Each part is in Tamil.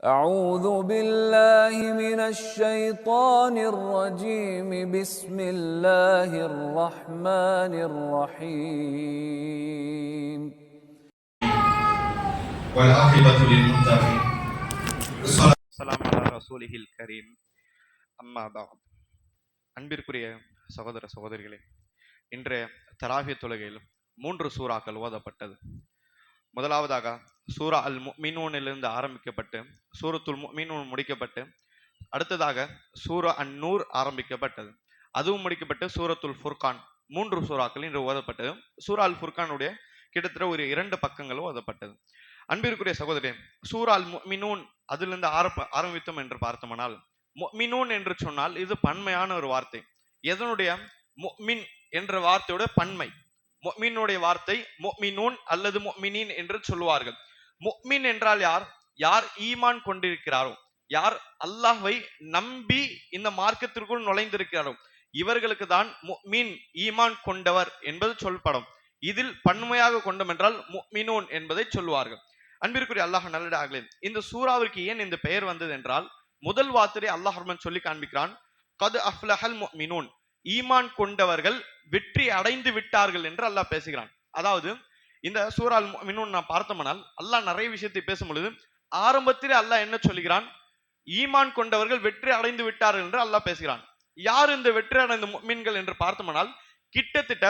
أعوذ بالله من الشيطان الرجيم بسم الله الرحمن الرحيم والعاقبة للمتقين السلام على رسوله الكريم அம்மா பாத். அன்பிற்குரிய சகோதர சகோதரிகளே, இன்றைய தராவிய தொழுகையில் 3 சூறாக்கள் ஓதப்பட்டது. முதலாவதாக சூரா அல் முஃமினூனிலிருந்து ஆரம்பிக்கப்பட்டு சூரத்துல் முஃமினூன் முடிக்கப்பட்டு, அடுத்ததாக சூரா அன் நூர் ஆரம்பிக்கப்பட்டது, அதுவும் முடிக்கப்பட்டு சூரத்துல் ஃபுர்கான் 3 சூறாக்கள் இன்று ஓதப்பட்டது. சூரா அல் ஃபுர்கானுடைய கிட்டத்தட்ட ஒரு 2 பக்கங்களும் ஓதப்பட்டது. அன்பிற்குரிய சகோதரே, சூரா அல் முஃமினூன் அதிலிருந்து ஆரம்பித்தோம் என்று பார்த்தோம்னால், முஃமினூன் என்று சொன்னால் இது பன்மையான ஒரு வார்த்தை. எதனுடைய? முஃமின் என்ற வார்த்தையோட பன்மை. முஃமினுடைய வார்த்தை முஃமினூன் அல்லது முஃமினீன் என்று சொல்லுவார்கள். முஃமின் என்றால் யார்? யார் ஈமான் கொண்டிருக்கிறாரோ, யார் அல்லாஹ்வை நம்பி இந்த மார்க்கத்திற்குள் நுழைந்திருக்கிறாரோ, இவர்களுக்கு தான் முஃமின், ஈமான் கொண்டவர் என்பது சொல்லப்படும். இதில் பன்மையாக கொண்டோம் என்றால் முஃமினூன் என்பதை சொல்லுவார்கள். அன்பிற்குரிய அல்லாஹ் நல்லடியார்களே, இந்த சூறாவிற்கு ஏன் இந்த பெயர் வந்தது என்றால், முதல் வார்த்தையை அல்லாஹ் ரஹ்மான் சொல்லி காண்பிக்கிறான், கத் அஃப்லஹல் முஃமினூன், ஈமான் கொண்டவர்கள் வெற்றி அடைந்து விட்டார்கள் என்று அல்லாஹ் பேசுகிறான். அதாவது இந்த சூரா அல் முஃமினூன் நான் பார்த்தோம்னால் அல்லாஹ் நிறைய விஷயத்தை பேசும் பொழுது ஆரம்பத்திலே அல்லாஹ் என்ன சொல்கிறான்? ஈமான் கொண்டவர்கள் வெற்றி அடைந்து விட்டார்கள் என்று அல்லாஹ் பேசுகிறான். யார் இந்த வெற்றி அடைந்த முஃமின்கள் என்று பார்த்தோம்னால் கிட்டத்தட்ட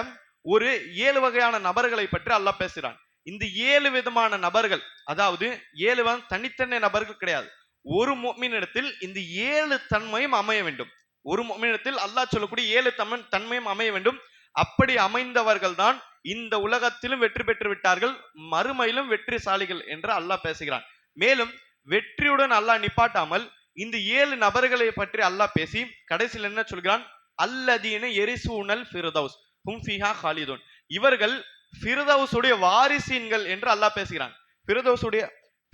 ஒரு 7 வகையான நபர்களை பற்றி அல்லாஹ் பேசுகிறான். இந்த 7 விதமான நபர்கள், அதாவது 7 தனித்தனி நபர்கள் கிடையாது, ஒரு முஃமினிடத்தில் இந்த 7 தன்மையும் அமைய வேண்டும். ஒரு முஃமினிடத்தில் அல்லாஹ் சொல்லக்கூடிய 7 தன்மையும் அமைய வேண்டும். அப்படி அமைந்தவர்கள் தான் இந்த உலகத்திலும் வெற்றி பெற்று விட்டார்கள், மறுமையிலும் வெற்றிசாலிகள் என்று அல்லாஹ் பேசுகிறான். மேலும் வெற்றியுடன் அல்லாஹ் நிப்பாட்டாமல் இந்த 7 நபர்களை பற்றி அல்லாஹ் பேசி கடைசியில் என்ன சொல்கிறான்? அல்லதீன எரிசூனல் ஃபிர்தௌஸ் ஹும் ஃபீஹா காலிதூன், இவர்கள் ஃபிர்தௌஸுடைய வாரிசீன்கள் என்று அல்லாஹ் பேசுகிறான்.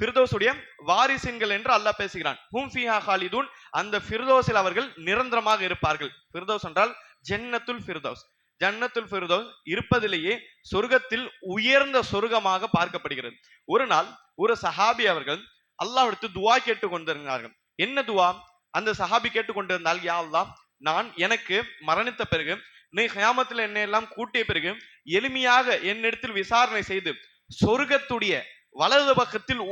ஃபிர்தௌஸுடைய வாரிசீன்கள் என்று அல்லாஹ் பேசுகிறான். ஹும் ஃபீஹா காலிதூன், அந்த ஃபிர்தௌஸில் அவர்கள் நிரந்தரமாக இருப்பார்கள். ஃபிர்தௌஸ் என்றால் ஜன்னத்துல் ஃபிர்தௌஸ். ஜன்னத்துல் ஃபிர்தௌஸ் இருப்பதிலேயே சொர்க்கத்தில் உயர்ந்த சொர்க்கமாக பார்க்கப்படுகிறது. ஒரு நாள் ஒரு சஹாபி அவர்கள் அல்லாஹ்விடத்து துஆ கேட்டுக் கொண்டிருந்தார்கள். என்ன துஆ? அந்த சஹாபி கேட்டுக்கொண்டிருந்தால், யா அல்லாஹ், நான் எனக்கு மரணித்த பிறகு நீ கியாமத்தில் என்னை எல்லாம் கூட்டிய பிறகு எளிமையாக என்னிடத்தில் விசாரணை செய்து சொர்க்கத்துடைய வலது பக்கத்தில்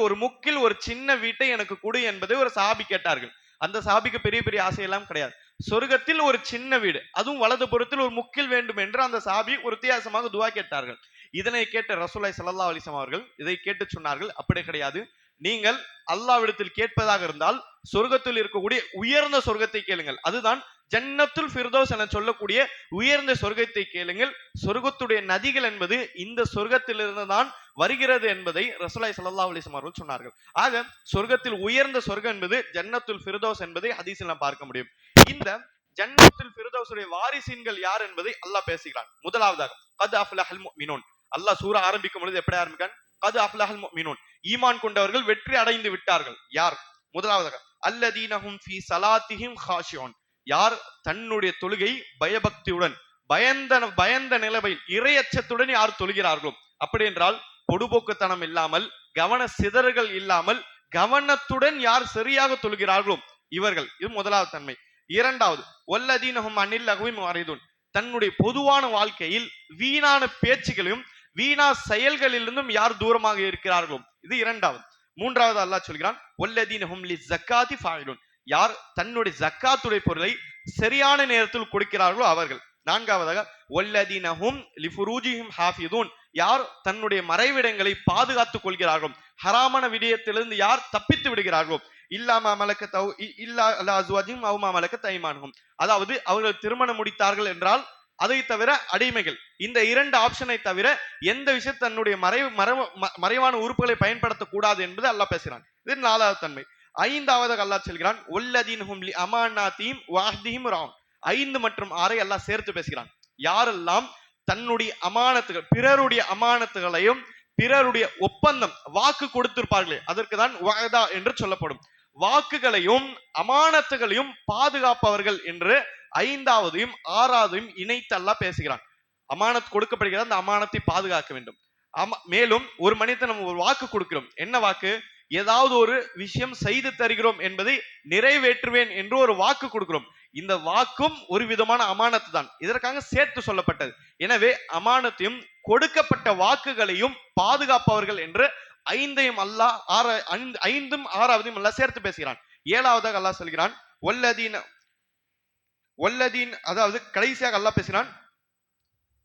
ஒரு முக்கில் ஒரு சின்ன வீட்டை எனக்கு கொடு என்பதை ஒரு சஹாபி கேட்டார்கள். அந்த சஹாபிக்கு பெரிய பெரிய ஆசையெல்லாம் கிடையாது. சொர்க்கத்தில் ஒரு சின்ன வீடு, அதுவும் வலது புறத்தில் ஒரு முக்கில் வேண்டும் என்று அந்த சஹாபி ஒரு வித்தியாசமாக துஆ கேட்டார்கள். இதனை கேட்ட ரசூலுல்லாஹி ஸல்லல்லாஹு அலைஹி வஸல்லம் அவர்கள் இதை கேட்டு சொன்னார்கள், அப்படி கிடையாது, நீங்கள் அல்லாஹ்விடத்தில் கேட்பதாக இருந்தால் சொர்க்கத்தில் இருக்கக்கூடிய உயர்ந்த சொர்க்கத்தை கேளுங்கள். அதுதான் ஜன்னத்துல் ஃபிர்தௌஸ் என சொல்லக்கூடிய உயர்ந்த சொர்க்கத்தை கேளுங்கள். சொர்க்கத்துடைய நதிகள் என்பது இந்த சொர்க்கத்திலிருந்து தான் வருகிறது என்பதை ரசூலுல்லாஹி ஸல்லல்லாஹு அலைஹி வஸல்லம் அவர்கள் சொன்னார்கள். ஆக சொர்க்கத்தில் உயர்ந்த சொர்க்கம் என்பது ஜன்னத்துல் ஃபிர்தௌஸ் என்பதை ஹதீஸில் நாம் பார்க்க முடியும். இந்த ஜன்னத்துல் ஃபிர்தௌஸுடைய வாரிசீன்கள் யார் என்பதை அல்லாஹ் பேசுகிறான். முதலாவதாக கத் அஃப்லஹல் முஃமினூன். அல்லாஹ் சூரா ஆரம்பிக்கும் பொழுது எப்படி ஆரம்பிக்கான்? கத் அஃப்லஹல் முஃமினூன், ஈமான் கொண்டவர்கள் வெற்றி அடைந்து விட்டார்கள். யார்? முதலாவதாக அல்லதீன ஹும் ஃபீ ஸலாத்திஹிம் காஷியூன், யார் தன்னுடைய தொழுகை பயபக்தியுடன் பயந்த நிலைமையில் இறையச்சத்துடன் யார் தொழுகிறார்களோ, அப்படி என்றால் பொடுபோக்குத்தனம் இல்லாமல், கவன சிதறல்கள் இல்லாமல், கவனத்துடன் யார் சரியாக தொழுகிறார்களோ இவர்கள். இது முதலாவது தன்மை. இரண்டாவது வல்லதீன ஹும் அனில் லஹ்வி முஅரிதுன், தன்னுடைய பொதுவான வாழ்க்கையில் வீணான பேச்சுகளையும் வீணா செயல்களிலிருந்தும் யார் தூரமாக இருக்கிறார்களோ, இது இரண்டாவது. மூன்றாவது அல்லாஹ் சொல்கிறான் வல்லதீன ஹும் லிஸ்ஸகாத்தி ஃபாயிலுன், யார் தன்னுடைய ஜக்காத்துடைய பொருளை சரியான நேரத்தில் கொடுக்கிறார்களோ அவர்கள். நான்காவதாக வல்லதீன ஹும் லிஃபுரூஜிஹிம் ஹாஃபிதூன், யார் தன்னுடைய மறைவிடங்களை பாதுகாத்துக் கொள்கிறார்களோ, ஹராமான விடயத்திலிருந்து யார் தப்பித்து விடுகிறார்களோ, அதாவது அவர்கள் திருமணம் முடித்தார்கள் என்றால் அதை தவிர அடிமைகள், இந்த 2 ஆப்ஷனை தவிர எந்த விஷயம் தன்னுடைய மறைவான உறுப்புகளை பயன்படுத்தக்கூடாது என்பது அல்லாஹ் பேசுகிறான். இது 4வது தன்மை. 5வது அல்லாஹ் சொல்கிறான் வல்லதீனஹும் லி அமானாத்திஹிம் வஅஹ்திஹிம் ரான். 5 மற்றும் 6 அல்லாஹ் சேர்த்து பேசுகிறான். யாரெல்லாம் தன்னுடைய அமானத்துகள், பிறருடைய அமானத்துகளையும் பிறருடைய ஒப்பந்தம் வாக்கு கொடுத்திருப்பார்களே, அதற்கு தான் வஅதா என்று சொல்லப்படும், வாக்குகளையும் அமானத்துகளையும் பாதுகாப்பவர்கள் என்று 5வதையும் 6வதையும் இணைத்து அல்லாஹ் பேசுகிறான். அமானத் கொடுக்கப்படுகிறது, அந்த அமானத்தை பாதுகாக்க வேண்டும். மேலும் ஒரு மனிதன் நம்ம ஒரு வாக்கு கொடுக்கிறோம். என்ன வாக்கு? ஏதாவது ஒரு விஷயம் செய்து தருகிறோம் என்பதை நிறைவேற்றுவேன் என்று ஒரு வாக்கு கொடுக்கிறோம். இந்த வாக்கும் ஒரு விதமான அமானத்து தான், இதற்காக சேர்த்து சொல்லப்பட்டது. எனவே அமானத்தையும் கொடுக்கப்பட்ட வாக்குகளையும் பாதுகாப்பவர்கள் என்று ஐந்தையும் அல்லாஹ் ஐந்தும் ஆறாவதையும் அல்லாஹ் சேர்த்து பேசுகிறான். ஏழாவதாக அல்லாஹ் சொல்கிறான் வல்லதீன், அதாவது கடைசியாக அல்லாஹ் பேசுகிறான்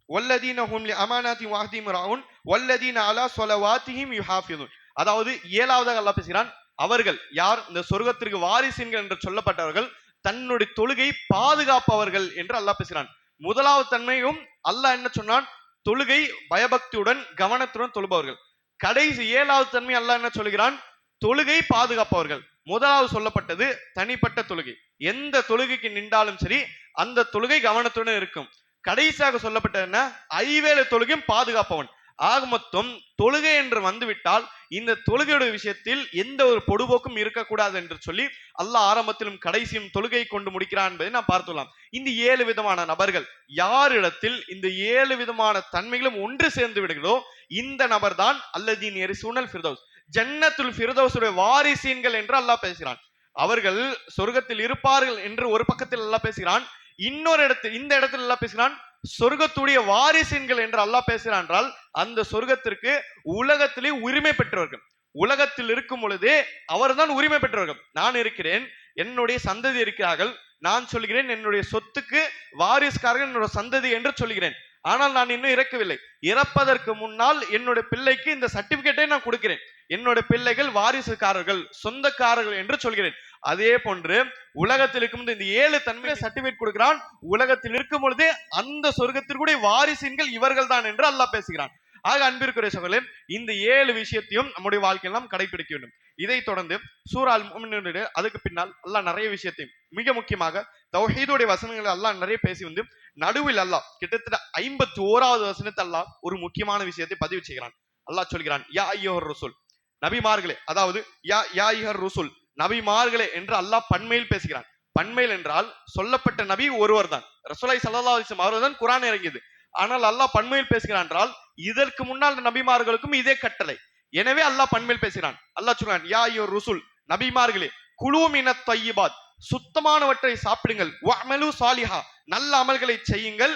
வல்லதீன ஹும் லிஅமானாத்தி வஅஹ்திஹிம் ராஊன் வல்லதீன அலா ஸலவாத்திஹிம் யுஹாஃபிதுன். அதாவது ஏழாவதாக அல்லாஹ் பேசுகிறான், அவர்கள் யார் இந்த சொர்க்கத்திற்கு வாரிசுகள் என்று சொல்லப்பட்டவர்கள் தன்னுடைய தொழுகை பாதுகாப்பவர்கள் என்று அல்லாஹ் பேசுகிறான். முதலாவது தன்மையும் அல்லாஹ் என்ன சொன்னான், தொழுகை பயபக்தியுடன் கவனத்துடன் தொழுபவர்கள். கடைசி ஏழாவது தன்மை அல்லாஹ் என்ன சொல்கிறான், தொழுகை பாதுகாப்பவர்கள். முதலாவது சொல்லப்பட்டது தனிப்பட்ட தொழுகை, எந்த தொழுகைக்கு நின்றாலும் சரி அந்த தொழுகை கவனத்துடன் இருக்கும். கடைசியாக சொல்லப்பட்டது என்ன, ஐவேளை தொழுகையும் பாதுகாப்பவன். ஆக மொத்தம் தொழுகை என்று வந்துவிட்டால் இந்த தொழுகையுடைய விஷயத்தில் எந்த ஒரு பொடுபோக்கும் இருக்கக்கூடாது என்று சொல்லி அல்லாஹ் ஆரம்பத்திலும் கடைசியும் தொழுகை கொண்டு முடிக்கிறான் என்பதை நாம் பார்த்துள்ளோம். இந்த 7 விதமான நபர்கள் யாரிடத்தில் இந்த 7 விதமான தன்மைகளும் ஒன்று சேர்ந்து விடுகிறதோ இந்த நபர் தான் அல்லதீன் யரிசூனல் ஃபிர்தௌஸ், ஜன்னத்துல் ஃபிர்தௌஸுடைய வாரிசீன்கள் என்று அல்லாஹ் பேசுகிறான். அவர்கள் சொர்க்கத்தில் இருப்பார்கள் என்று ஒரு பக்கத்தில் அல்லாஹ் பேசுகிறான், இன்னொரு இடத்தில் இந்த இடத்தில் அல்லாஹ் பேசுகிறான் சொர்க்கத்துடைய வாரிசீன்கள் என்று அல்லாஹ் பேசுகிறான். என்றால் அந்த சொர்க்கத்திற்கு உலகத்திலே உரிமை பெற்றவர்கள், உலகத்தில் இருக்கும் பொழுதே அவர்தான் உரிமை பெற்றவர்கள். நான் இருக்கிறேன், என்னுடைய சந்ததி இருக்கிறார்கள், நான் சொல்கிறேன் என்னுடைய சொத்துக்கு வாரிசுக்காரர்கள் என்னுடைய சந்ததி என்று சொல்கிறேன். ஆனால் நான் இன்னும் இறக்கவில்லை, இறப்பதற்கு முன்னால் என்னுடைய பிள்ளைக்கு இந்த சர்டிபிகேட்டை நான் கொடுக்கிறேன், என்னோட பிள்ளைகள் வாரிசுக்காரர்கள் சொந்தக்காரர்கள் என்று சொல்கிறேன். அதே போன்று உலகத்தில் இருக்கும் இந்த 7 தன்மையை சர்டிபிகேட் கொடுக்கிறான். உலகத்தில் இருக்கும் பொழுதே அந்த சொர்க்கத்திற்குடைய வாரிசின்கள் இவர்கள் தான் என்று அல்லாஹ் பேசுகிறான். ஆக அன்பிற்குரிய சகோதரர்களே, இந்த 7 விஷயத்தையும் நம்முடைய வாழ்க்கையில் நாம் கடைபிடிக்க வேண்டும். இதை தொடர்ந்து சூரா அல் முஃமினூன் அதுக்கு பின்னால் அல்லாஹ் நிறைய விஷயத்தையும் மிக முக்கியமாக தௌஹீதுடைய வசனங்களை அல்லாஹ் நிறைய பேசி வந்து நடுவில் அல்லாஹ் கிட்டத்தட்ட 51வது வசனத்தில் அல்லாஹ் ஒரு முக்கியமான விஷயத்தை பதிவு செய்கிறான். அல்லாஹ் சொல்கிறான், யா அய்யுஹர் ரசூல், நபிமார்களே, அதாவது யா அய்யுஹர் ரசூல், நபிமார்களே என்று அல்லாஹ் பன்மையில் பேசுகிறான். பன்மையில் என்றால் சொல்லப்பட்ட நபி ஒருவர் தான், ரசூலுல்லாஹி ஸல்லல்லாஹு அலைஹி வஸல்லம் அவர்கள் தான் குர்ஆன் இறங்கியது. ஆனால் அல்லாஹ் பன்மையில் பேசுகிறான் என்றால் இதற்கு முன்னால் நபிமார்களுக்கும் இதே கட்டளை. எனவே அல்லாஹ் பன்மையில் பேசுகிறான். அல்லாஹ் சொல்றான், யா அய்யுஹர் ரசூல், நபிமார்களே, குலூ மினத் தய்யிபாத், சுத்தமானவற்றை சாப்பிடுங்கள், வஅமலு சாலிஹா, நல்ல அமல்களை செய்யுங்கள்,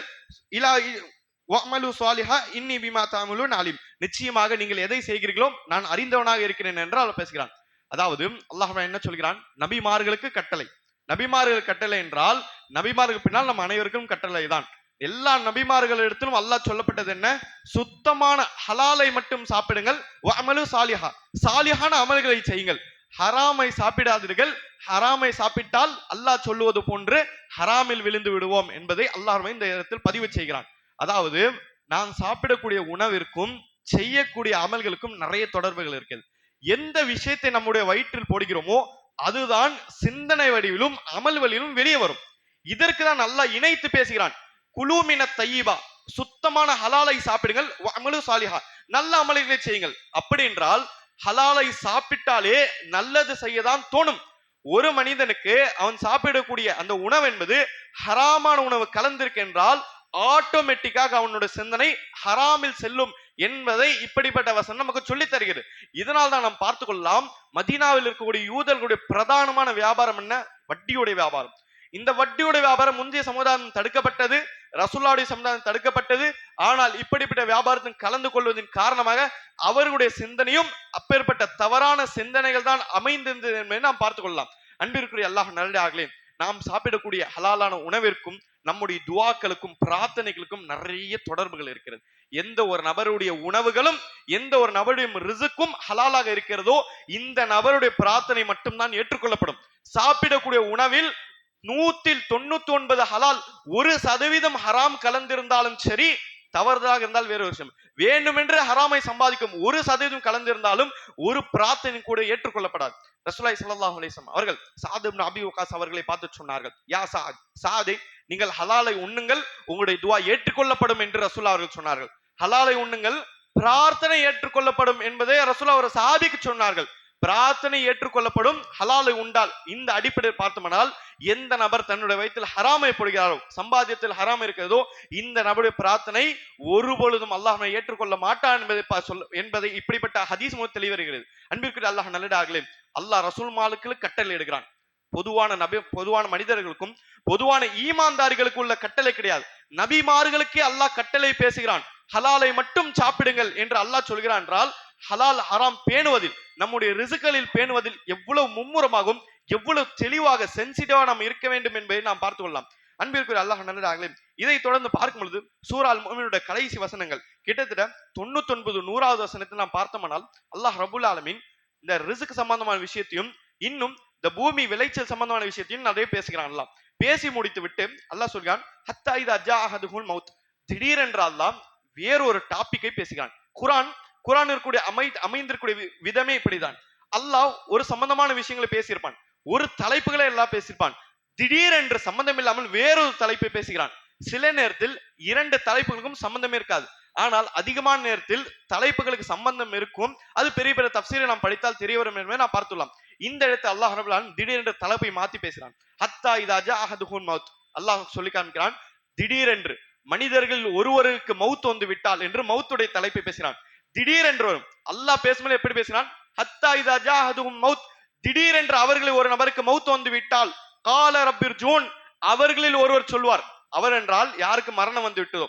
இலா வஅமலு சாலிஹா இன்னி பிமா தஅமலூன் அலீம், நிச்சயமாக நீங்கள் எதை செய்கிறீர்களோ நான் அறிந்தவனாக இருக்கிறேன் என்று அல்லாஹ் பேசுகிறான். அதாவது அல்லாஹ் என்ன சொல்கிறான், நபிமார்களுக்கு கட்டளை. நபிமார்கள் கட்டளை என்றால் நபிமார்களுக்கு பின்னால் நம் அனைவருக்கும் கட்டளை தான். எல்லா நபிமார்களிடத்திலும் அல்லாஹ் சொல்லப்பட்டது என்ன, சுத்தமான ஹலாலை மட்டும் சாப்பிடுங்கள், வஅமலு சாலிஹா, சாலிஹான அமல்களை செய்யுங்கள், ஹராமை சாப்பிடாதீர்கள், ஹராமை சாப்பிட்டால் அல்லாஹ் சொல்லுவது போன்று ஹராமில் விழுந்து விடுவோம் என்பதை அல்லாஹ் இந்த இடத்தில் பதிவு செய்கிறான். அதாவது நாம் சாப்பிடக்கூடிய உணவிற்கும் செய்யக்கூடிய அமல்களுக்கும் நிறைய தொடர்புகள் இருக்கிறது. எந்த விஷயத்தை நம்முடைய வயிற்றில் போடுகிறோமோ அதுதான் சிந்தனை வடிவிலும் அமல் வழியிலும் வெளியே வரும். இதற்கு தான் அல்லாஹ் இணைத்து பேசுகிறான். குலூ மினத் தய்யிபா, சுத்தமான ஹலாலை சாப்பிடுங்கள், வஅமலு சாலிஹா, நல்ல அமல்களை செய்யுங்கள். அப்படி என்றால் ஹலாலை சாப்பிட்டாலே நல்லது செய்யதான் தோணும். ஒரு மனிதனுக்கு அவன் சாப்பிடக்கூடிய அந்த உணவு என்பது ஹராமான உணவு கலந்திருக்கின்றால் ஆட்டோமேட்டிக்காக அவனுடைய சிந்தனை ஹராமில் செல்லும் என்பதை இப்படிப்பட்ட வசனம் நமக்கு சொல்லி தருகிறது. இதனால் தான் நாம் பார்த்து கொள்ளலாம், மதீனாவில் இருக்கக்கூடிய யூதர்களுடைய பிரதானமான வியாபாரம் என்ன, வட்டியுடைய வியாபாரம். இந்த வட்டியுடைய வியாபாரம் முந்தைய சமுதாயம் தடுக்கப்பட்டது, ரசூலுல்லாஹி சமுதாயம் தடுக்கப்பட்டது. ஆனால் இப்படிப்பட்ட வியாபாரத்தில் கலந்து கொள்வதன் காரணமாக அவர்களுடைய சிந்தனையும் அப்பேற்பட்ட தவறான சிந்தனைகள் தான் அமைந்திருந்தது என்பதை நாம் பார்த்துக் கொள்ளலாம். அன்பிற்குரிய அல்லாஹ் நல்லடியார்களே, நாம் சாப்பிடக்கூடிய ஹலாலான உணவிற்கும் நம்முடைய துஆக்களுக்கும் பிரார்த்தனைகளுக்கும் நிறைய தொடர்புகள் இருக்கிறது. எந்த ஒரு நபருடைய உணவுகளும் எந்த ஒரு நபருடைய ரிசுக்கும் ஹலாலாக இருக்கிறதோ இந்த நபருடைய பிரார்த்தனை மட்டும்தான் ஏற்றுக்கொள்ளப்படும். சாப்பிடக்கூடிய உணவில் 199 ஹலால், 1% ஹராம் கலந்திருந்தாலும் சரி, தவறுதலாக இருந்தால் வேறு விஷயம். வேண்டுமென்று ஹராமை சம்பாதிக்கும் 1% கலந்திருந்தாலும் ஒரு பிரார்த்தனை கூட ஏற்றுக்கொள்ளப்படாது. ரசூலுல்லாஹி ஸல்லல்லாஹு அலைஹி வஸல்லம் அவர்கள் சாத் இப்னு அபி வக்காஸ் அவர்களை பார்த்து சொன்னார்கள், யா சாத், சாதே, நீங்கள் ஹலாலை உண்ணுங்கள், உங்களுடைய துஆ ஏற்றுக்கொள்ளப்படும் என்று ரசூலுல்லாஹ் அவர்கள் சொன்னார்கள். ஹலாலை உண்ணுங்கள், பிரார்த்தனை ஏற்றுக்கொள்ளப்படும் என்பதை ரசூலுல்லாஹ் ஒரு சஹாபிக்கு சொன்னார்கள். பிரார்த்தனை ஏற்றுக்கொள்ளப்படும், ஹலாலை உண்டால். இந்த அடிப்படையில் பார்த்தோம்னால் எந்த நபர் தன்னுடைய வயிற்றில் ஹராமை போடுகிறாரோ, சம்பாத்தியத்தில் ஹராம் இருக்கிறதோ, இந்த நபருடைய பிரார்த்தனை ஒருபொழுதும் அல்லாஹ் ஏற்றுக்கொள்ள மாட்டான் என்பதை இப்படிப்பட்ட ஹதீஸ் மூலம் தெளிவருகிறது. அன்பிற்குரிய அல்லாஹ் நல்லடாகலே, அல்லாஹ் ரசூல் மாலுக்கு கட்டளை இடுகிறான். பொதுவான மனிதர்களுக்கும் பொதுவான ஈமான்தாரிகளுக்கு உள்ள கட்டளை கிடையாது. நபிமார்களுக்கே அல்லாஹ் கட்டளை பேசுகிறான். ஹலாலை மட்டும் சாப்பிடுங்கள் என்று அல்லாஹ் சொல்கிறான் என்றால், ஹலால் ஹராம் பேணுவதில், நம்முடைய ரிசுக்களில் பேணுவதில் எவ்வளவு மும்முரமாகும், எவ்வளவு தெளிவாக சென்சிட்டிவா நாம் இருக்க வேண்டும் என்பதை நாம் பார்த்து கொள்ளலாம். அன்பிற்குரிய அல்லாஹ் நல்லதாகலே, இதை தொடர்ந்து பார்க்கும் பொழுது சூரா அல் முஃமினூனுடைய கடைசி வசனங்கள் கிட்டத்தட்ட 99 100வது வசனத்தை நாம் பார்த்தோம்னால், அல்லாஹ் ரப்புல் ஆலமீன் இந்த ரிஸ்க் சம்பந்தமான விஷயத்தையும் இன்னும் இந்த பூமி விளைச்சல் சம்பந்தமான விஷயத்தையும் நிறைய பேசுகிறான். அல்லாஹ் பேசி முடித்து விட்டு அல்லாஹ் சொல்கிறான், ஹத்தா இதா ஜாஅஹதுல் மௌத், திடீரென்ற அல்லாஹ் வேறொரு டாபிக்கை பேசுகிறான். குர்ஆன் இருக்கக்கூடிய அமைந்திருக்கூடிய விதமே இப்படிதான். அல்லாஹ் ஒரு சம்பந்தமான விஷயங்களை பேசியிருப்பான், ஒரு தலைப்புகளை எல்லாம் பேசியிருப்பான். திடீரென்று சம்பந்தம் இல்லாமல் வேறொரு தலைப்பை பேசுகிறான். சில நேரத்தில் 2 தலைப்புகளுக்கும் சம்பந்தமே இருக்காது, ஆனால் அதிகமான நேரத்தில் தலைப்புகளுக்கு சம்பந்தம் இருக்கும். அது பெரிய பெரிய தஃப்சீரை நாம் படித்தால் தெரிய வரும் என்பதை நாம் பார்த்துள்ளோம். இந்த இடத்தில் அல்லாஹ் ரப்பல் ஆலமீன் திடீரென்று தலைப்பை மாற்றி பேசுகிறான். ஹத்தா இதா ஜாஅஹதுல் மௌத், அல்லாஹ் சொல்லி காண்கிறான், திடீரென்று மனிதர்கள் ஒருவருக்கு மௌத் வந்து விட்டால் என்று மௌத்துடைய தலைப்பை பேசுகிறான். திடீரென்று வரும். அல்லாஹ் பேசும்போது எப்படி பேசினான்? ஹத்தா இதா ஜாஅஹதுல் மௌத், திடீரென்று அவர்களில் ஒரு நபருக்கு மௌத் வந்து விட்டால், கால ரப்பிர்ஜூன், அவர்களில் ஒருவர் சொல்வார். அவர் என்றால் யாருக்கு மரணம் வந்து விட்டதோ,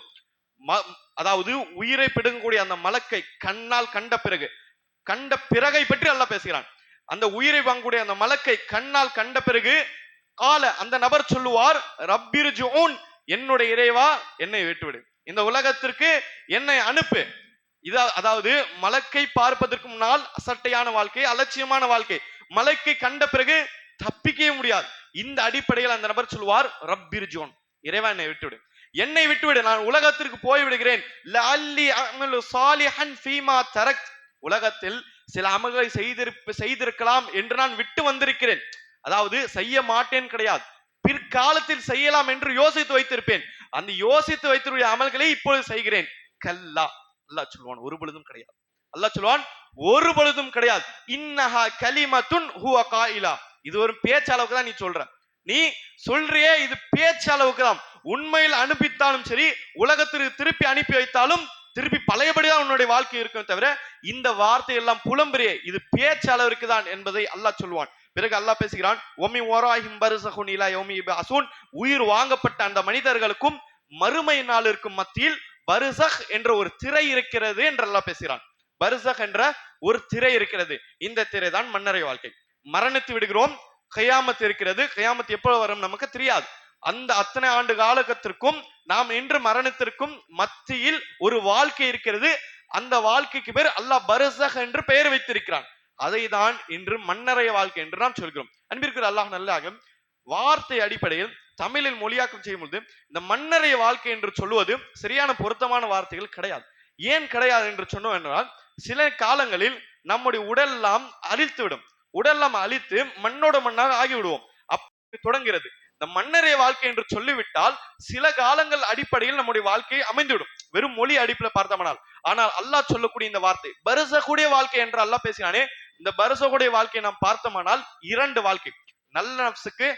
அதாவது உயிரை பிடுங்கக்கூடிய அந்த மலக்கை கண்ணால் கண்ட பிறகை பற்றி அல்லாஹ் பேசுகிறான். அந்த உயிரை வாங்கக்கூடிய அந்த மலக்கை கண்ணால் கண்ட பிறகு கால அந்த நபர் சொல்லுவார், ரப்பிர்ஜூன், என்னுடைய இறைவா என்னை விட்டுவிடு, இந்த உலகத்திற்கு என்னை அனுப்பு. அதாவது மலக்கை பார்ப்பதற்கு முன்னால் அசட்டையான வாழ்க்கை, அலட்சியமான வாழ்க்கை. மலக்கை கண்ட பிறகு தப்பிக்கவே முடியாது. இந்த அடிப்படையில் அந்த நபர் சொல்வார், ரப்பிர்ஜூன், இறைவா என்னை விட்டுவிடு, என்னை விட்டுவிடு, நான் உலகத்திற்கு போய் விடுகிறேன். லஅல்லி அஅமலு சாலிஹன் ஃபீமா தரக்த், உலகத்தில் சில அமல்களை செய்திருக்கலாம் என்று நான் விட்டு வந்திருக்கிறேன். அதாவது செய்ய மாட்டேன் கிடையாது, பிற்காலத்தில் செய்யலாம் என்று யோசித்து வைத்திருப்பேன். அந்த யோசித்து வைத்திருக்கிற அமல்களை இப்பொழுது செய்கிறேன். கல்லா, அல்லாஹ் சொல்வான், ஒரு பொழுதும் கிடையாது. அல்லாஹ் சொல்வான், ஒரு பொழுதும் கிடையாது. இன்னஹா கலிமத்துன் ஹுவ காயிலா, இது ஒரு பேச்சளவுக்கு தான் நீ சொல்ற, நீ சொல்றியே இது பேச்சளவுக்கு தான். உண்மையில் அனுப்பித்தாலும் சரி, உலகத்திற்கு திருப்பி அனுப்பி வைத்தாலும் திருப்பி பழையபடிதான் உன்னுடைய வாழ்க்கை இருக்கும் தவிர இந்த வார்த்தை எல்லாம் புலம்பெரிய, இது பேச்சளவிற்கு தான் என்பதை அல்லாஹ் சொல்வான். பிறகு அல்லாஹ் பேசுகிறான், ஒமி வராஹிம் பர்ஸகுன் இலா யௌமி யுபஅஸூன், உயிர் வாங்கப்பட்ட அந்த மனிதர்களுக்கும் மறுமை நாளிற்கும் மத்தியில் பர்ஸக் என்ற ஒரு திரை இருக்கிறது என்று அல்லாஹ் பேசுகிறான். பர்ஸக் என்ற ஒரு திரை இருக்கிறது. இந்த திரை தான் மன்னரை வாழ்க்கை. மரணித்து விடுகிறோம், கயாமத் இருக்கிறது. கயாமத் எப்போ வரும் நமக்கு தெரியாது. அந்த அத்தனை ஆண்டு காலகத்திற்கும் நாம் இன்று மரணத்திற்கும் மத்தியில் ஒரு வாழ்க்கை இருக்கிறது. அந்த வாழ்க்கைக்கு பேர் அல்லாஹ் பர்ஸக் என்று பெயர் வைத்திருக்கிறான். அதை தான் இன்று மன்னரைய வாழ்க்கை என்று நாம் சொல்கிறோம். அன்பிற்குரிய அல்லாஹ் நல்லாக வார்த்தை அடிப்படையில் தமிழில் மொழியாக்கம் செய்யும் பொழுது இந்த மன்னரைய வாழ்க்கை என்று சொல்லுவது சரியான பொருத்தமான வார்த்தைகள் கிடையாது. ஏன் கிடையாது என்று சொன்னோம் என்றால், சில காலங்களில் நம்முடைய உடல்லாம் அழித்துவிடும். உடல்லாம் அழித்து மண்ணோட மண்ணாக ஆகிவிடுவோம். அப்படி தொடங்கிறது. இந்த மன்னரைய வாழ்க்கை என்று சொல்லிவிட்டால் சில காலங்கள் அடிப்படையில் நம்முடைய வாழ்க்கை அமைந்துவிடும், வெறும் மொழி அடிப்படையில் பார்த்தோம்னால். ஆனால் அல்லாஹ் சொல்லக்கூடிய இந்த வார்த்தை பர்ஸகுடைய வாழ்க்கை என்று அல்லாஹ் பேசினானே, இந்த பர்ஸகுடைய வாழ்க்கையை நாம் பார்த்தோமானால் 2 வாழ்க்கை. நல்ல நப்சுக்கு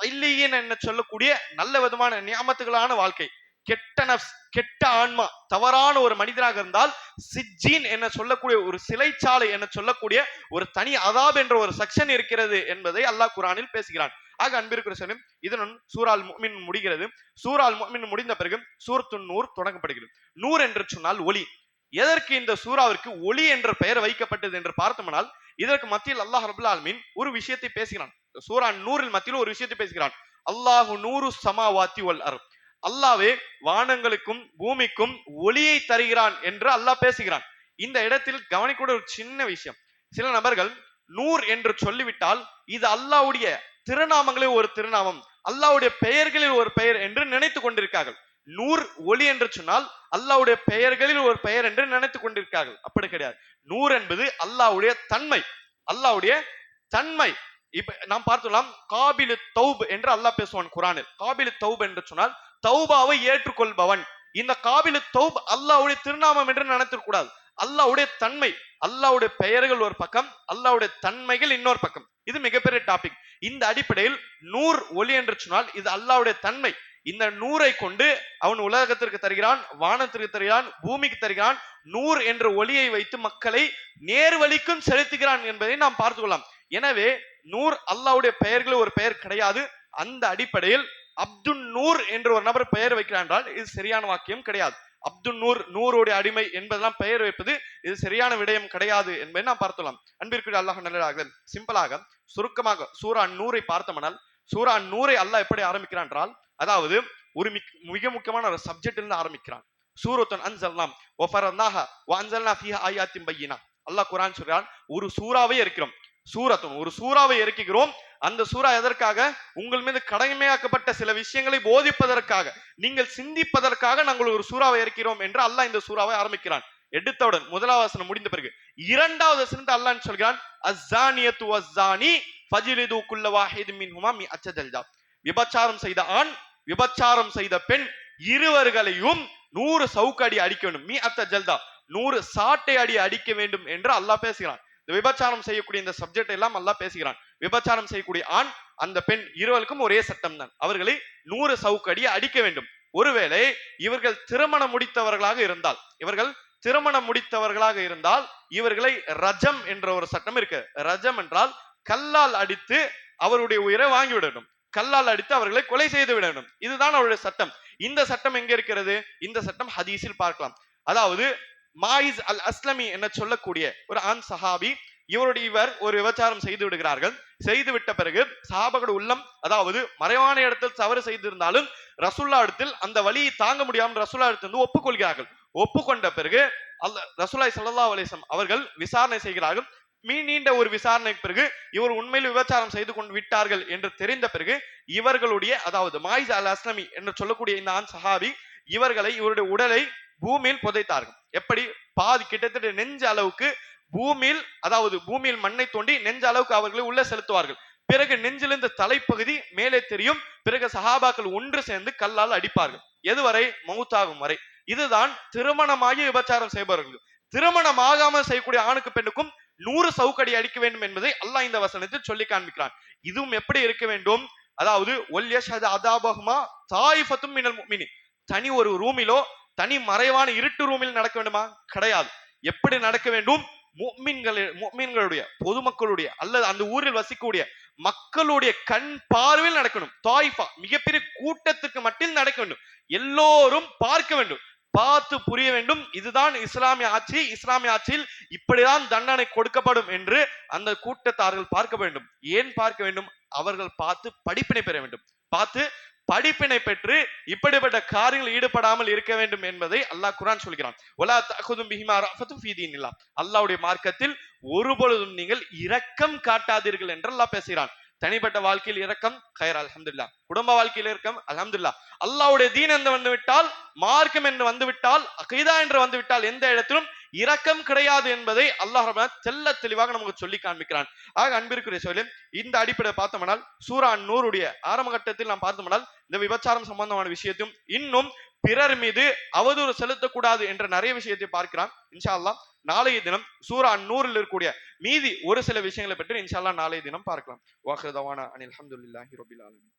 இல்லையின் என்ன சொல்லக்கூடிய நல்ல விதமான நியாமத்துகளான வாழ்க்கை. கெட்ட நப்ஸ், கெட்ட ஆன்மா, தவறான ஒரு மனிதனாக இருந்தால் சிஜ்ஜீன் என்ன சொல்லக்கூடிய ஒரு சிறைச்சாலை என்ன சொல்லக்கூடிய ஒரு தனி அதாப் என்ற ஒரு செக்ஷன் இருக்கிறது என்பதை அல்லாஹ் குர்ஆனில் பேசுகிறான். ஆக அன்பிற்குரிய சகோதரர்களே, இதனுடன் சூரா அல் முஃமின் முடிகிறது. சூரா அல் முஃமின் முடிந்த பிறகு சூரத்துன் நூர் தொடங்கப்படுகிறது. நூர் என்று சொன்னால் ஒளி. எதற்கு இந்த சூறாவிற்கு ஒளி என்ற பெயர் வைக்கப்பட்டது என்று பார்த்தோம்னால், இதற்கு மத்தியில் அல்லாஹ் ரப்பல் ஆலமீன் ஒரு விஷயத்தை பேசுகிறான். சூரா நூரில் மத்தியில் ஒரு விஷயத்தை பேசுகிறான். அல்லாஹு நூரு ஸமாவாத்தி வல் அர்த், அல்லாஹ்வே வானங்களுக்கும் பூமிக்கும் ஒளியை தருகிறான் என்று அல்லாஹ் பேசுகிறான். இந்த இடத்தில் கவனிக்கூட ஒரு சின்ன விஷயம், சில நபர்கள் நூர் என்று சொல்லிவிட்டால் இது அல்லாஹ்வுடைய திருநாமங்களில் ஒரு திருநாமம், அல்லாஹ்வுடைய பெயர்களில் ஒரு பெயர் என்று நினைத்து கொண்டிருக்கார்கள். நூர் ஒளி என்று சொன்னால் அல்லாஹ்வுடைய பெயர்களில் ஒரு பெயர் என்று நினைத்து கொண்டிருக்கார்கள். அப்படி கிடையாது. நூர் என்பது அல்லாஹ்வுடைய தன்மை, அல்லாஹ்வுடைய தன்மை. இப்ப நாம் பார்த்துலாம், காபிலு தௌப் என்று அல்லாஹ் பேசுவான் குர்ஆனில். காபிலு தௌப் என்று சொன்னால் தௌபாவை ஏற்றுக்கொள்பவன். இந்த காபிலு தௌப் அல்லாஹ்வுடைய திருநாமம் என்று நினைத்திருக்க கூடாது. அல்லாஹ்வுடைய தன்மை, அல்லாஹ்வுடைய பெயர்கள் ஒரு பக்கம், அல்லாஹ்வுடைய தன்மைகள் இன்னொரு பக்கம். இது மிகப்பெரிய டாபிக். இந்த அடிப்படையில் நூர் ஒளி என்று சொன்னால் இது அல்லாஹ்வுடைய தன்மை. இந்த நூரை கொண்டு அவன் உலகத்திற்கு தருகிறான், வானத்திற்கு தருகிறான், பூமிக்கு தருகிறான். நூர் என்ற ஒளியை வைத்து மக்களை நேர்வழிக்கும் செலுத்துகிறான் என்பதை நாம் பார்த்து கொள்ளலாம். எனவே நூர் அல்லாஹ்வுடைய பெயர்கள் ஒரு பெயர் கிடையாது. அந்த அடிப்படையில் அப்துல் நூர் என்று ஒரு நபர் பெயர் வைக்கிறார் என்றால் இது சரியான வாக்கியம் கிடையாது. அப்துல் நூர், நூருடைய அடிமை என்பதெல்லாம் பெயர் வைப்பது இது சரியான விடயம் கிடையாது என்பதை நாம் பார்த்துள்ளோம். அன்பிற்குரிய அல்லாஹ் நல்லதாக சிம்பிளாக சுருக்கமாக சூரா நூரை பார்த்தோம்னால், சூரா நூரை அல்லாஹ் எப்படி ஆரம்பிக்கிறான் என்றால், அதாவது ஒரு மிக முக்கியமான ஒரு சப்ஜெக்ட் இருந்து ஆரம்பிக்கிறான். சூரத்துன் அன்ஸல்னாம் வ ஃபரத்னாஹா வ அன்ஸல்னா ஃபீஹா ஆயாத்தின் பையினா. அல்லாஹ் குர்ஆன் சொல்றான், ஒரு சூறாவை இருக்கிறோம். சூரத்துன் ஒரு சூறாவை இறக்குகிறோம். அந்த சூரா எதற்காக? உங்கள் மீது கடமையாக்கப்பட்ட சில விஷயங்களை போதிப்பதற்காக, நீங்கள் சிந்திப்பதற்காக நாங்கள் ஒரு சூறாவை இறக்கிறோம் என்று அல்லாஹ் இந்த சூறாவை ஆரம்பிக்கிறான். எடுத்தவுடன் முதலாவது வசனம் முடிந்த பிறகு இரண்டாவது வசனத்தை அல்லாஹ் சொல்கிறான், அஸ்ஸானியத்து வஸ்ஸானி ஃபஜ்லிது குல்ல வாஹிதின் மின்ஹுமா மிஅத்த ஜல்தா. விபச்சாரம் செய்த ஆண், விபச்சாரம் செய்த பெண் இருவர்களையும் 100 சவுக்கடி அடிக்க வேண்டும். மிஅத்த ஜல்தா 100 சாட்டை அடி அடிக்க வேண்டும் என்று அல்லாஹ் பேசுகிறான். இந்த விபச்சாரம் செய்யக்கூடிய இந்த சப்ஜெக்ட் எல்லாம் அல்லாஹ் பேசுகிறான். விபச்சாரம் செய்யக்கூடிய ஆண் அந்த பெண் இருவருக்கும் ஒரே சட்டம் தான். அவர்களை 100 சவுக்கடி அடிக்க வேண்டும். ஒருவேளை இவர்கள் திருமணம் முடித்தவர்களாக இருந்தால், இவர்களை ரஜம் என்ற ஒரு சட்டம் இருக்கு. ரஜம் என்றால் கல்லால் அடித்து அவருடைய உயிரை வாங்கிவிட வேண்டும், கல்லால் அடித்து அவர்களை கொலை செய்து விட வேண்டும். இதுதான் அவருடைய சட்டம். இந்த சட்டம் எங்க இருக்கிறது? இந்த சட்டம் ஹதீஸில் பார்க்கலாம். அதாவது மாயிஸ் அல் அஸ்லமி என சொல்லக்கூடிய ஒரு ஆண் சஹாபி, இவர் ஒரு விபச்சாரம் செய்து விடுகிறார்கள். செய்து விட்ட பிறகு சஹாபாக்கள் உள்ளம், அதாவது மறைவான இடத்தில் தவறு செய்திருந்தாலும் ரசூல்லா இடத்தில் அந்த வலியை தாங்க முடியாமல் ரசூல்லா இடத்தில் ஒப்புக்கொள்கிறார்கள். ஒப்புக்கொண்ட பிறகு ரசூலுல்லாஹி ஸல்லல்லாஹு அலைஹி வஸல்லம் அவர்கள் விசாரணை செய்கிறார்கள். நீண்ட ஒரு விசாரணைக்கு பிறகு இவர் உண்மையில் விபச்சாரம் செய்து கொண்டு விட்டார்கள் என்று தெரிந்த பிறகு இவர்களுடைய, அதாவது மாயிஸ் அல் அஸ்லமி என்று சொல்லக்கூடிய இந்த ஆண் சஹாபி இவருடைய உடலை பூமியில் புதைத்தார்கள். எப்படி? பாதி கிட்டத்தட்ட நெஞ்ச அளவுக்கு பூமியில், அதாவது பூமியில் மண்ணை தோண்டி நெஞ்ச அளவுக்கு அவர்களை உள்ள செலுத்துவார்கள். பிறகு நெஞ்சிலிருந்து தலைப்பகுதி மேலே தெரியும். பிறகு சஹாபாக்கள் ஒன்று சேர்ந்து கல்லால் அடிப்பார்கள். எதுவரை? மௌத்தாகும் வரை. இதுதான் திருமணமாகி விபச்சாரம் செய்பவர்கள். திருமணமாகாமல் செய்யக்கூடிய ஆணுக்கு பெண்ணுக்கும் 100 சவுக்கடி அடிக்க வேண்டும் என்பதை அல்லாஹ் இந்த வசனத்தில் சொல்லி காண்பிக்கிறான். இதுவும் எப்படி இருக்க வேண்டும்? அதாவது ஒல்யஷஹது அதாபஹுமா தாயிஃபத்தும் மினல் முஃமினீன். தனி ஒரு ரூமிலோ, தனி மறைவான இருட்டு ரூமில் நடக்க வேண்டுமா? கிடையாது. எப்படி நடக்க வேண்டும்? முஃமின்களுடைய, பொதுமக்களுடைய, அல்லது அந்த ஊரில் வசிக்கக்கூடிய மக்களுடைய கண் பார்வையில் நடக்கணும். தாயிஃபா மிகப்பெரிய கூட்டத்துக்கு மட்டில் நடக்க வேண்டும். எல்லோரும் பார்க்க வேண்டும், பார்த்து புரிய வேண்டும். இதுதான் இஸ்லாமிய ஆட்சி, இஸ்லாமிய ஆட்சியில் இப்படிதான் தண்டனை கொடுக்கப்படும் என்று அந்த கூட்டத்தார்கள் பார்க்க வேண்டும். ஏன் பார்க்க வேண்டும்? அவர்கள் பார்த்து படிப்பினை பெற வேண்டும். பார்த்து படிப்பினை பெற்று இப்படிப்பட்ட காரியங்களில் ஈடுபடாமல் இருக்க வேண்டும் என்பதை அல்லாஹ் குர்ஆன் சொல்கிறான். வலா தஅகுதும் பிஹிமா ரஃபத்தும் ஃபீ தீனில்லாஹ். அல்லாஹ்வுடைய மார்க்கத்தில் ஒருபொழுதும் நீங்கள் இரக்கம் காட்டாதீர்கள் என்று அல்லாஹ் பேசுகிறான். தனிப்பட்ட வாழ்க்கையில் இரக்கம் கைர், அல்ஹம்துலில்லாஹ். குடும்ப வாழ்க்கையில் இரக்கம், அல்ஹம்துலில்லாஹ். அல்லாஹ்வுடைய தீன் என்று வந்துவிட்டால், மார்க்கம் என்று வந்துவிட்டால், அகீதா என்று வந்துவிட்டால் எந்த இடத்திலும் இரக்கம் கிடையாது என்பதை அல்லாஹ் ரப்பனா தெள்ள தெளிவாக நமக்கு சொல்லி காண்பிக்கிறான். ஆக அன்பிற்குரிய சகோதரர்களே, இந்த அடிப்படையை பார்த்தோம்னால் சூரா நூருடைய ஆரம்ப கட்டத்தில் நாம் பார்த்தோம்னால் இந்த விபச்சாரம் சம்பந்தமான விஷயத்தையும் இன்னும் பிறர் மீது அவதூறு செலுத்தக்கூடாது என்ற நிறைய விஷயத்தை பார்க்கிறான். இன்ஷா அல்லாஹ் நாளைய தினம் சூரா நூறில் இருக்கக்கூடிய மீதி ஒரு சில விஷயங்களை பற்றி இன்ஷா அல்லாஹ் நாளைய தினம் பார்க்கலாம். வாஹிரு தவானா அனில் ஹம்துலில்லாஹி ரப்பில் ஆலமீன்.